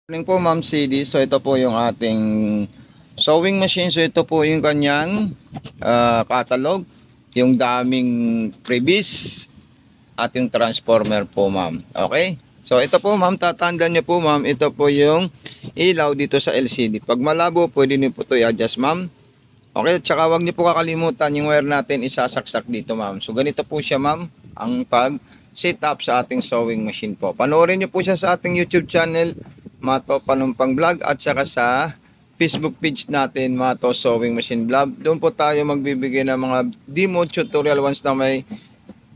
Morning po Ma'am CD. So ito po yung ating sewing machine. So ito po yung kanyang catalog, yung daming freebies at yung transformer po Ma'am. Okay? So ito po Ma'am, tatandaan niyo po Ma'am, ito po yung ilaw dito sa LCD. Pag malabo, pwede niyo po ito i-adjust Ma'am. Okay, tsaka wag niyo po kakalimutan yung wire natin isasaksak dito Ma'am. So ganito po siya Ma'am, ang pag setup sa ating sewing machine po. Panoorin niyo po siya sa ating YouTube channel, Mato Panumpang Vlog, at saka sa Facebook page natin, Mato Sewing Machine Vlog. Doon po tayo magbibigay ng mga demo tutorial once na may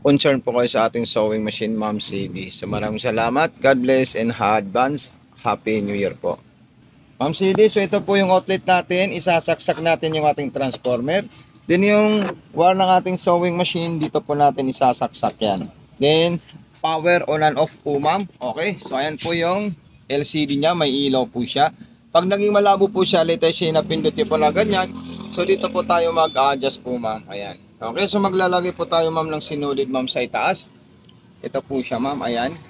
concern po kayo sa ating sewing machine Ma'am CD. So maraming salamat, God bless, and advance Happy New Year po Ma'am CD. So ito po yung outlet natin, isasaksak natin yung ating transformer. Then yung wire ng ating sewing machine, dito po natin isasaksak yan. Then power on and off po Ma'am. Okay, so ayan po yung LCD niya, may ilaw po siya. Pag naging malabo po siya, let's say napindot niyo po na ganyan, so dito po tayo mag-adjust po Ma'am. Ayan. Okay, so maglalagay po tayo Ma'am ng sinulid Ma'am sa itaas. Ito po siya Ma'am, ayan.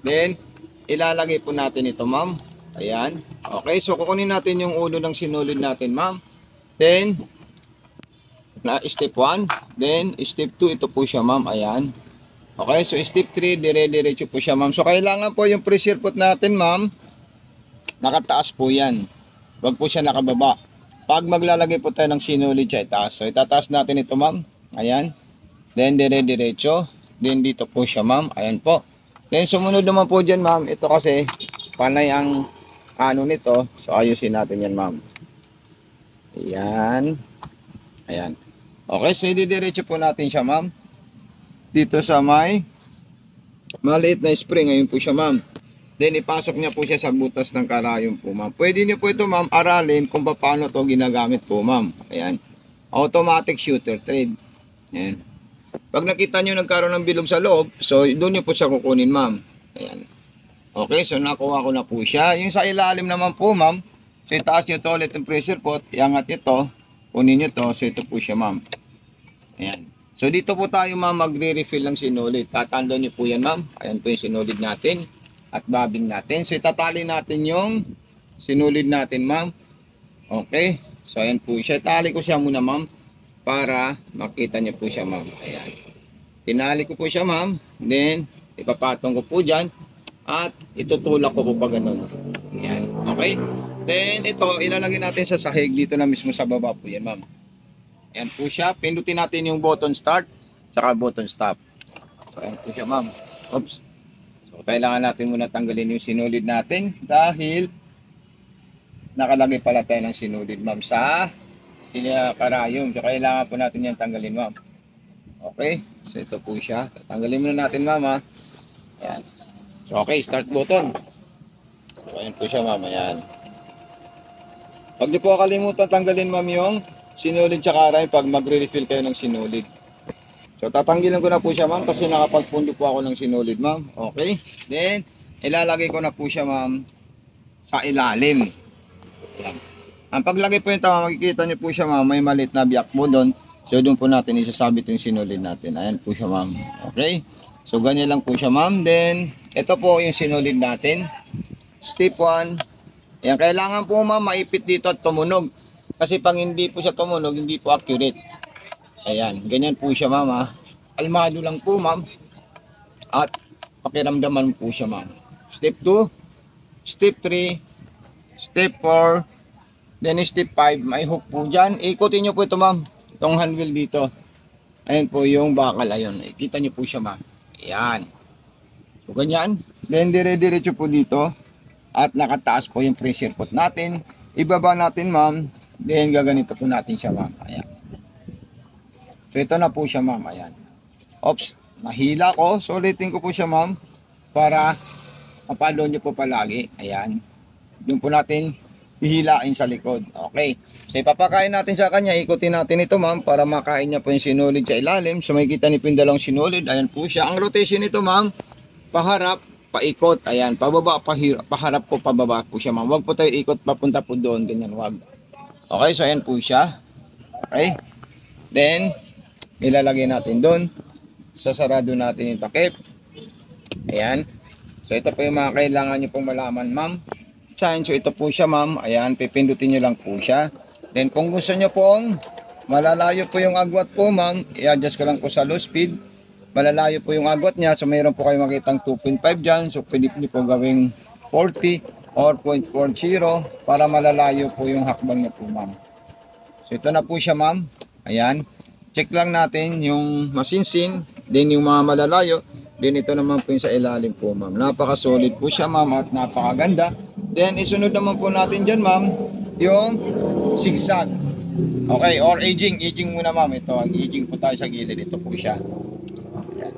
Then ilalagay po natin ito Ma'am. Ayan. Okay, so kukunin natin yung ulo ng sinulid natin Ma'am. Then na step 1, then step 2, ito po siya Ma'am, ayan. Okay, so step 3, dire-diretso po siya Ma'am. So kailangan po yung pressure pot natin Ma'am, nakataas po yan. Huwag po siya nakababa. Pag maglalagay po tayo ng sinulid siya, itaas. So itataas natin ito Ma'am, ayan. Then dire-diretso, then dito po siya Ma'am, ayan po. Then sumunod naman po dyan Ma'am, ito kasi panay ang ano nito. So ayusin natin yan Ma'am. Ayan. Ayan. Okay, so ididiretso po natin siya Ma'am. Dito sa may maliit na spring, ngayon po siya Ma'am. Then ipasok niya po siya sa butas ng karayom po Ma'am. Pwede niyo po ito Ma'am aralin kung paano to ginagamit po Ma'am. Ayan. Automatic shooter thread. Ayan. Pag nakita niyo nagkaroon ng bilog sa loob, so doon niyo po siya kukunin Ma'am. Ayan. Okay, so nakuha ko na po siya. Yung sa ilalim naman po Ma'am, so itaas niyo to ulit yung pressure pot, iangat ito, kunin niyo to, so ito po siya Ma'am. Ayan. So dito po tayo Ma'am magre-refill ng sinulid. Tatandaan niyo po yan Ma'am. Ayan po yung sinulid natin at bobbing natin. So itatali natin yung sinulid natin Ma'am. Okay. So ayan po siya. Itali ko siya muna Ma'am para makita niyo po siya Ma'am. Ayan. Tinali ko po siya Ma'am. Then ipapatong ko po dyan at itutulak ko po pa ganun. Ayan. Okay. Then ito ilalagay natin sa sahig dito na mismo sa baba po yan Ma'am. Ayan po siya. Pindutin natin yung button start saka button stop. So ayan po siya Ma'am. Oops. So kailangan natin muna tanggalin yung sinulid natin dahil nakalagay pala tayo ng sinulid Ma'am sa karayom. So kailangan po natin yan tanggalin Ma'am. Okay. So ito po siya. Tanggalin muna natin Ma'am ha. Ayan. So okay. Start button. So ayan po siya Ma'am. Ayan. Huwag niyo po kalimutan tanggalin Ma'am yung sinulid sa karayom pag magre-refill kayo ng sinulid. So tatanggilan ko na po siya Ma'am kasi nakapagpundo po ako ng sinulid Ma'am. Okay. Then ilalagay ko na po siya Ma'am sa ilalim. Ayan. Ang paglagay po nito makikita niyo po siya Ma'am, may maliit na biyak po doon. So doon po natin isasabit yung sinulid natin. Ayan po siya Ma'am. Okay. So ganyan lang po siya Ma'am. Then ito po yung sinulid natin. Step 1. Ayan, kailangan po Ma'am maipit dito at tumunog. Kasi pag hindi po siya tumunog, hindi po accurate. Ayan, ganyan po siya Ma'am ha. Almado lang po Ma'am. At pakiramdaman po siya Ma'am. Step 2, step 3, step 4, then step 5. May hook po dyan. Ikutin nyo po ito Ma'am. Itong handle dito. Ayan po yung bakal. Ayun, ikita nyo po siya Ma'am. Ayan. So ganyan. Then dire-diretso po dito. At nakataas po yung pressure pot natin. Ibaba natin Ma'am. Then gaganito po natin siya Ma'am. Ayan. So ito na po siya Ma'am. Ayan. Oops. Nahila ko. So ulitin ko po siya Ma'am. Para mapalo nyo po palagi. Ayan. Doon po natin hihilain sa likod. Okay. So ipapakain natin sa kanya. Ikutin natin ito Ma'am. Para makain niya po yung sinulid sa ilalim. So makikita ni po yung dalawang sinulid. Ayan po siya. Ang rotation nito Ma'am. Paharap. Paikot. Ayan. Pababa. Paharap po. Pababa po siya Ma'am. Huwag po tayo ikot papunta po doon. Ganyan. Huwag. Okay, so ayan po siya. Okay. Then, ilalagay natin doon. Sasarado natin yung takip. Ayan. So ito po yung mga kailangan nyo pong malaman Ma'am. sign. So ito po siya ma'am. Ayan, pipindutin nyo lang po siya. Then kung gusto nyo pong malalayo po yung agwat po ma'am, i-adjust ko lang po sa low speed. Malalayo po yung agwat niya. So mayroon po kayo makitang 2.5 dyan. So pwede po gawing 40 or 0.40 para malalayo po yung hakbang niya po ma'am. So ito na po siya ma'am. Ayan. Check lang natin yung masinsin. Then yung mga malalayo. Then ito naman po yung sa ilalim po ma'am. Napaka-solid po siya ma'am at napakaganda. Then isunod naman po natin dyan ma'am yung zigzag. Okay, or aging. Aging muna ma'am. Ito, ang aging po tayo sa gilid. Ito po siya. Ayan.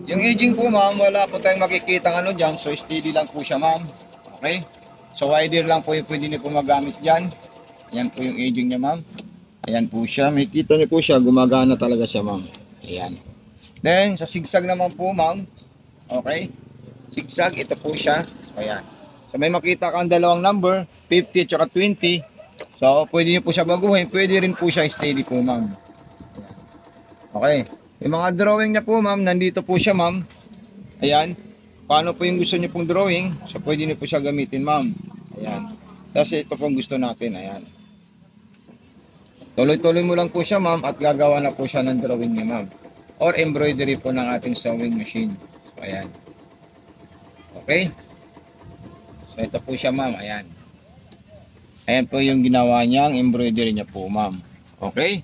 Yung aging po ma'am, wala po tayong makikita ano dyan. So steady lang po siya ma'am. Okay. So wider lang po yung pwede niyo po magamit dyan. Ayan po yung aging niya ma'am. Ayan po siya. Makikita niyo po siya. Gumagana talaga siya ma'am. Ayan. Then sa zigzag naman po ma'am. Okay. Zigzag. Ito po siya. Ayan. So may makita kang dalawang number. 50 at 20. So pwede niyo po siya baguhin. Pwede rin po siya steady po ma'am. Okay. Yung mga drawing niya po ma'am. Nandito po siya ma'am. Ayan. Paano po yung gusto niyo pong drawing. So pwede niyo po siya gamitin ma'am. Ayan. Kasi ito pong gusto natin. Ayan. Tuloy-tuloy mo lang po siya ma'am at gagawa na po siya ng drawing niya ma'am. Or embroidery po ng ating sewing machine. So, ayan. Okay. So ito po siya ma'am. Ayan. Ayan po yung ginawa niyang embroidery niya po ma'am. Okay.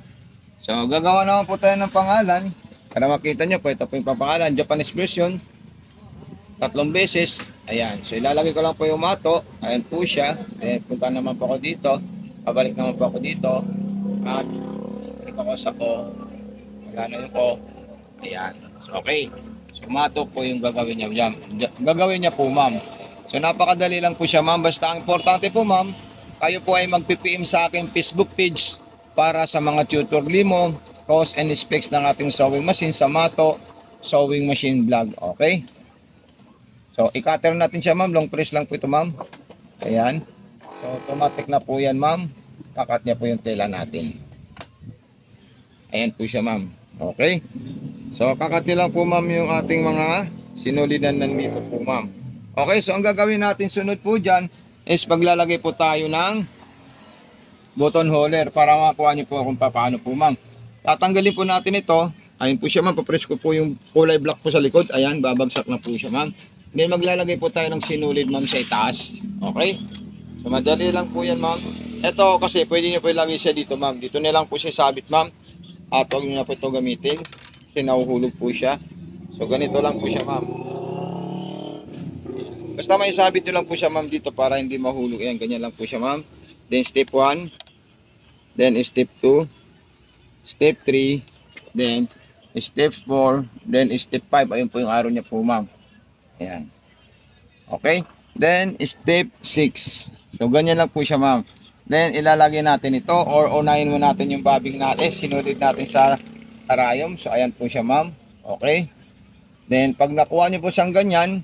So gagawa naman po tayo ng pangalan. Para makita niyo po ito po yung papangalan. Japanese version. 3 beses. Ayan. So ilalagay ko lang po yung mato. Ayan po siya. Ayan, punta naman po ako dito. Pabalik naman po ako dito. At ipakasa ko. Wala na yung ko. Ayan. So, okay. So mato po yung gagawin niya. Gagawin niya po ma'am. So napakadali lang po siya ma'am. Basta ang importante po ma'am, kayo po ay mag-PPM sa aking Facebook page para sa mga tutor limo, cost and specs ng ating sewing machine sa Mato Sewing Machine Vlog. Okay. So i-cutter natin siya ma'am. Long press lang po ito ma'am. Ayan. So automatic na po yan ma'am. Kakat niya po yung tela natin. Ayan po siya ma'am. Okay. So kakat niya lang po ma'am yung ating mga sinulidan ng nito po ma'am. Okay. So ang gagawin natin sunod po dyan is paglalagay po tayo ng button holder para makuha niyo po kung paano po ma'am. Tatanggalin po natin ito. Ayun po siya ma'am. Papress ko po yung kulay black po sa likod. Ayan. Babagsak na po siya ma'am. Then maglalagay po tayo ng sinulid ma'am sa itaas. Okay. So madali lang po yan ma'am. Ito kasi pwede nyo po ilagay siya dito ma'am. Dito na lang po siya sabit ma'am. At huwag nyo na po ito gamitin. Kasi nahuhulog po siya. So ganito lang po siya ma'am. Basta may sabit nyo lang po siya ma'am dito para hindi mahulog. Ayan, ganyan lang po siya ma'am. Then step 1. Then step 2. Step 3. Then step 4. Then step 5. Ayun po yung arrow niya po ma'am. Ayan. Okay. Then step 6. So ganyan lang po siya ma'am. Then ilalagay natin ito or unahin mo natin yung bobbing natin. Sinulid natin sa karayom. So ayan po siya ma'am. Okay. Then pag nakuha niyo po siyang ganyan.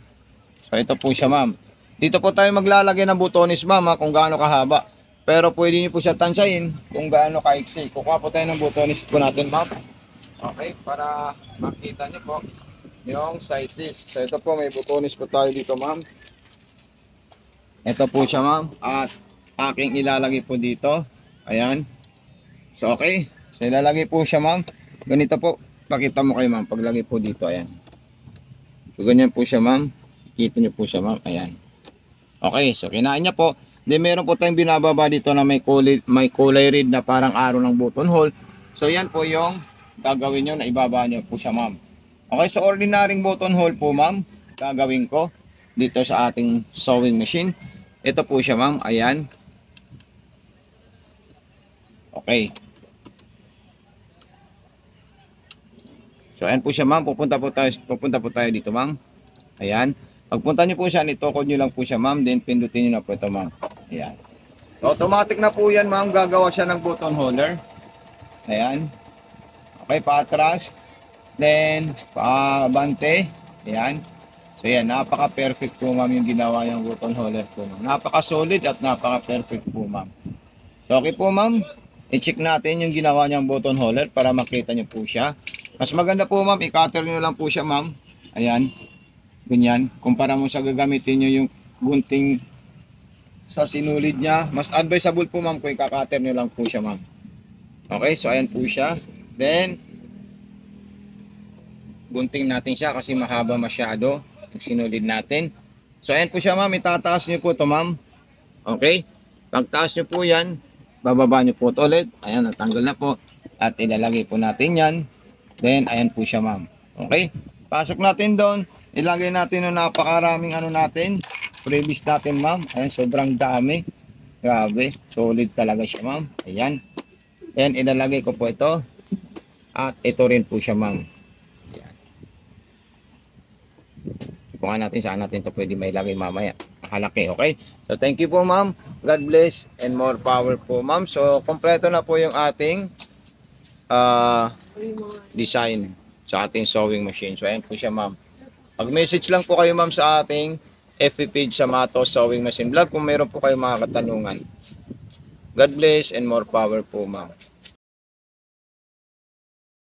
So ito po siya ma'am. Dito po tayo maglalagay ng butones ma'am kung gaano kahaba. Pero pwede niyo po siya tansayin kung gaano kaiksi. Kukuha po tayo ng butones po natin ma'am. Okay. Para makita niyo po yung sizes. So ito po may butones po tayo dito ma'am. Ito po siya ma'am. At aking ilalagay po dito. Ayan. So okay. So ilalagay po siya ma'am. Ganito po. Pakita mo kayo ma'am. Paglagay po dito. Ayan. So ganyan po siya ma'am. Kita nyo po siya ma'am. Ayan. Okay. So kinain niya po. Then meron po tayong binababa dito na may kulay red na parang arrow ng button hole. So yan po yung gagawin nyo na ibaba nyo po siya ma'am. Okay. So ordinaryong button hole po ma'am. Gagawin ko dito sa ating sewing machine. Ito po siya ma'am. Ayan. Okay. So ayan po siya ma'am. Pupunta po tayo dito ma'am. Ayan. Pagpunta niyo po siya, itokod niyo lang po siya ma'am. Then pindutin niyo na po ito ma'am. Ayan. So automatic na po yan ma'am. Gagawa siya ng button holder. Ayan. Okay. Paatras. Then pabante. Ayan. So yan. Napaka-perfect po ma'am yung ginawa niyang button holder po ma'am. Napaka-solid at napaka-perfect po ma'am. So okay po ma'am. I-check natin yung ginawa niyang button holder para makita niyo po siya. Mas maganda po ma'am, i-cutter niyo lang po siya ma'am. Ayan. Ganyan. Kumpara mo sa gagamitin niyo yung gunting sa sinulid niya. Mas advisable po ma'am kung ikakater nyo lang po siya ma'am. Okay, so ayan po siya. Then, gunting natin siya kasi mahaba masyado yung sinulid natin. So ayan po siya ma'am, itataas nyo po ito ma'am. Okay, pagtaas nyo po yan, bababa nyo po ito ulit. Ayan, natanggal na po. At ilalagay po natin yan. Then, ayan po siya ma'am. Okay, pasok natin doon. Ilagay natin yung napakaraming ano natin. Previous natin ma'am. Ayan, sobrang dami. Grabe, solid talaga siya ma'am. Ayan. Then, ilalagay ko po ito. At ito rin po siya ma'am. Ayan. Ipungan natin saan natin ito pwede may lagay mamaya. Makalaki, okay? So, thank you po ma'am. God bless and more power po ma'am. So, kompleto na po yung ating design sa ating sewing machine. So, ayan po siya ma'am. Mag-message lang po kayo ma'am sa ating FB page sa Matos Sewing Machine Vlog kung meron po kayong mga katanungan. God bless and more power po ma'am.